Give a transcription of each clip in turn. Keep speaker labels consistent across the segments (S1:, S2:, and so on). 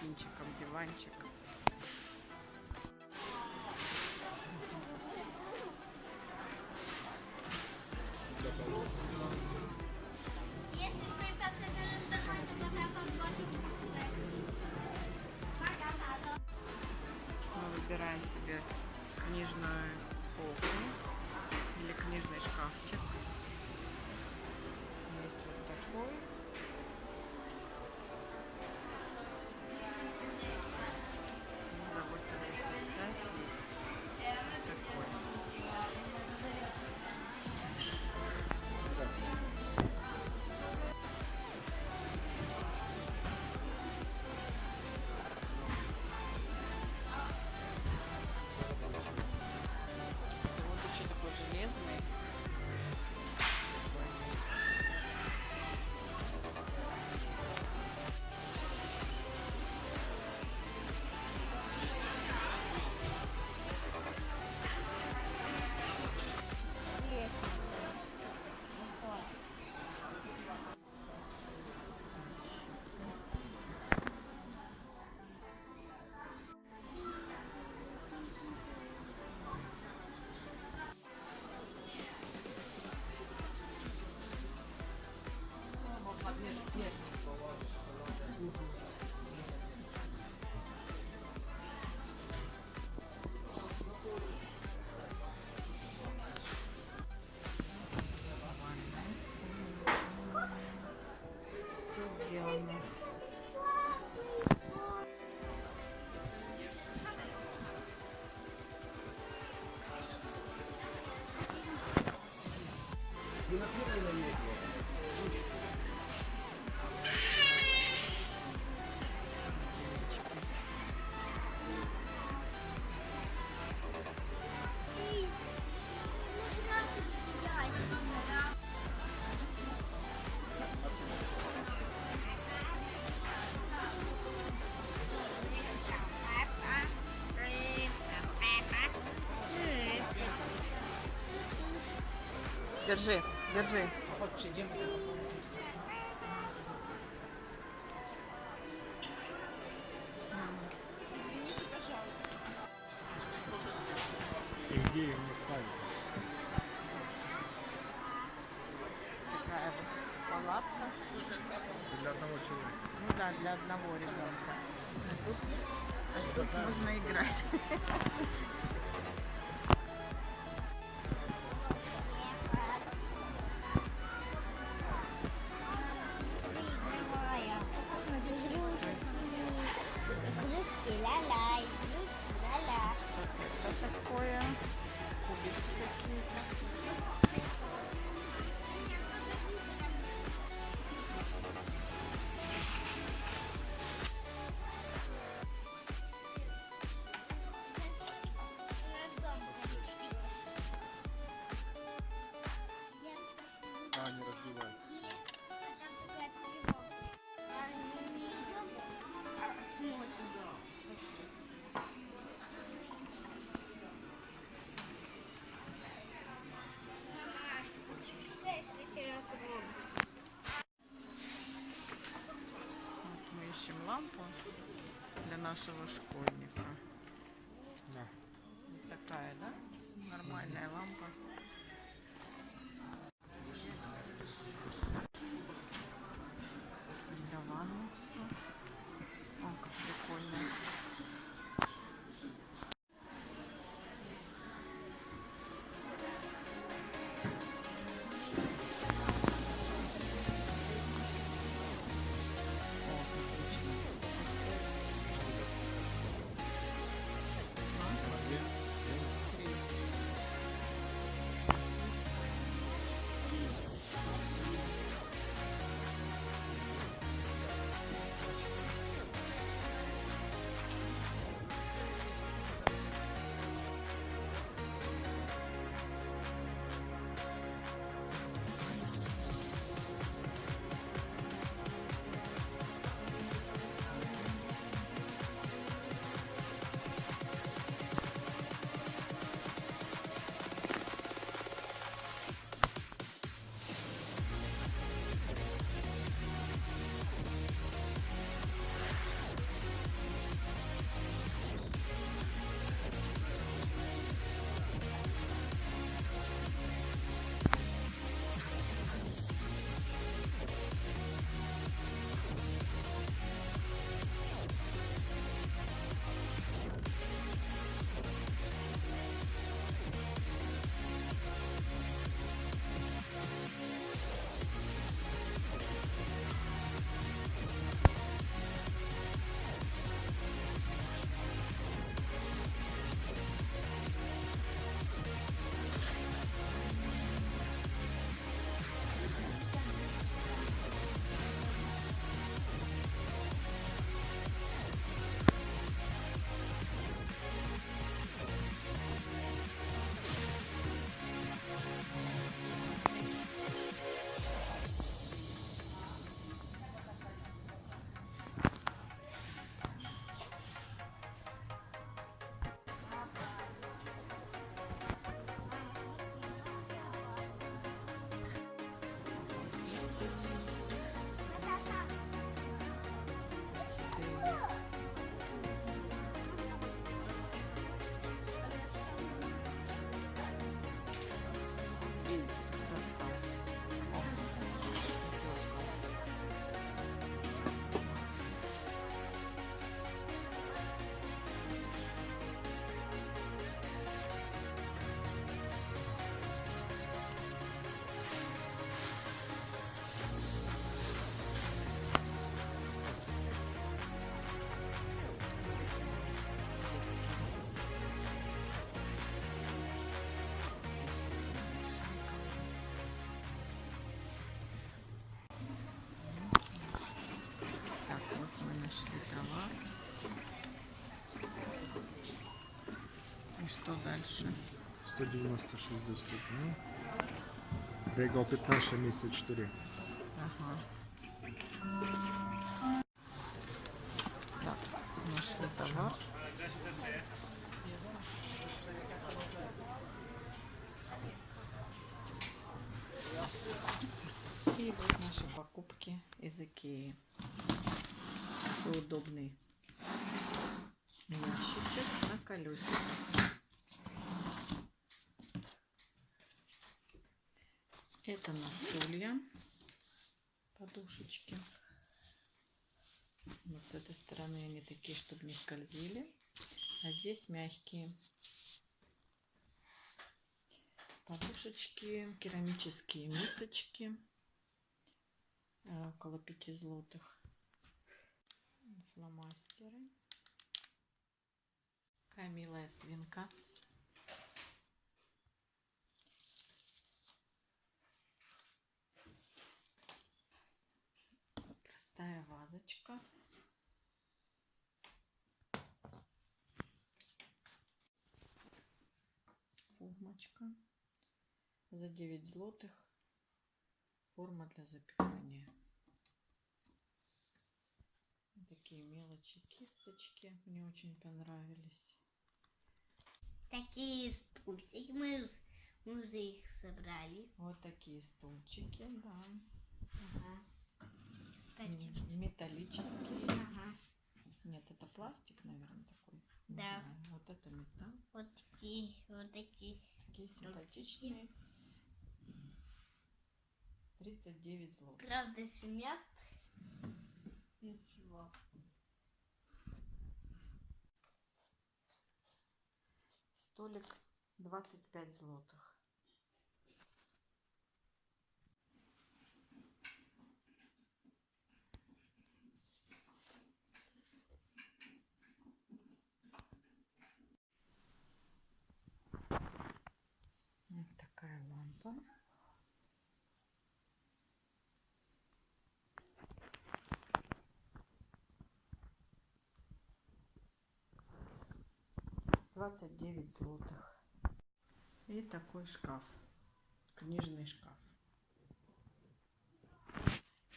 S1: балдахинчиком диванчик. Мы выбираем себе книжную полку или книжный шкафчик. Есть вот такой. За 85 такой. Вот еще такой железный. Все сделано. Держи, держи.
S2: И где ее не ставить?
S1: Такая вот палатка.
S2: Для одного человека.
S1: Ну да, для одного ребенка. Тут можно играть. Что такое? Кубики какие-то.
S2: А, не разбивается.
S1: Вот мы ищем лампу для нашего школьника.
S2: Да.
S1: Вот такая, да? Нормальная лампа. Для ванны всё. О, как прикольно. О, отлично. Три. дальше.
S2: 196 доступно. Регал 15 месяц 4.
S1: Ага. Так, нашли товар. И вот наши покупки из Икеи. Такой удобный ящичек на колесиках. Это на стулья, подушечки. Вот с этой стороны они такие, чтобы не скользили. А здесь мягкие подушечки, керамические мисочки. Около 5 злотых. Фломастеры. Такая милая свинка. Простая вазочка. Формочка. За 9 злотых. Форма для запекания. Такие мелочи, кисточки. Мне очень понравились.
S3: Такие стульчики мы уже их собрали.
S1: Вот такие стульчики, да.
S3: Ага. Кстати.
S1: Металлические.
S3: Ага.
S1: Нет, это пластик, наверное, такой. Не
S3: Да.
S1: знаю. Вот это металл.
S3: Вот такие
S1: Такие
S3: стульчики.
S1: симпатичные. 39 злотых.
S3: Правда, шумят. Ничего.
S1: Столик 25 злотых. Вот такая лампа. $29 злотых. И такой шкаф. Книжный шкаф.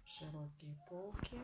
S1: Широкие полки.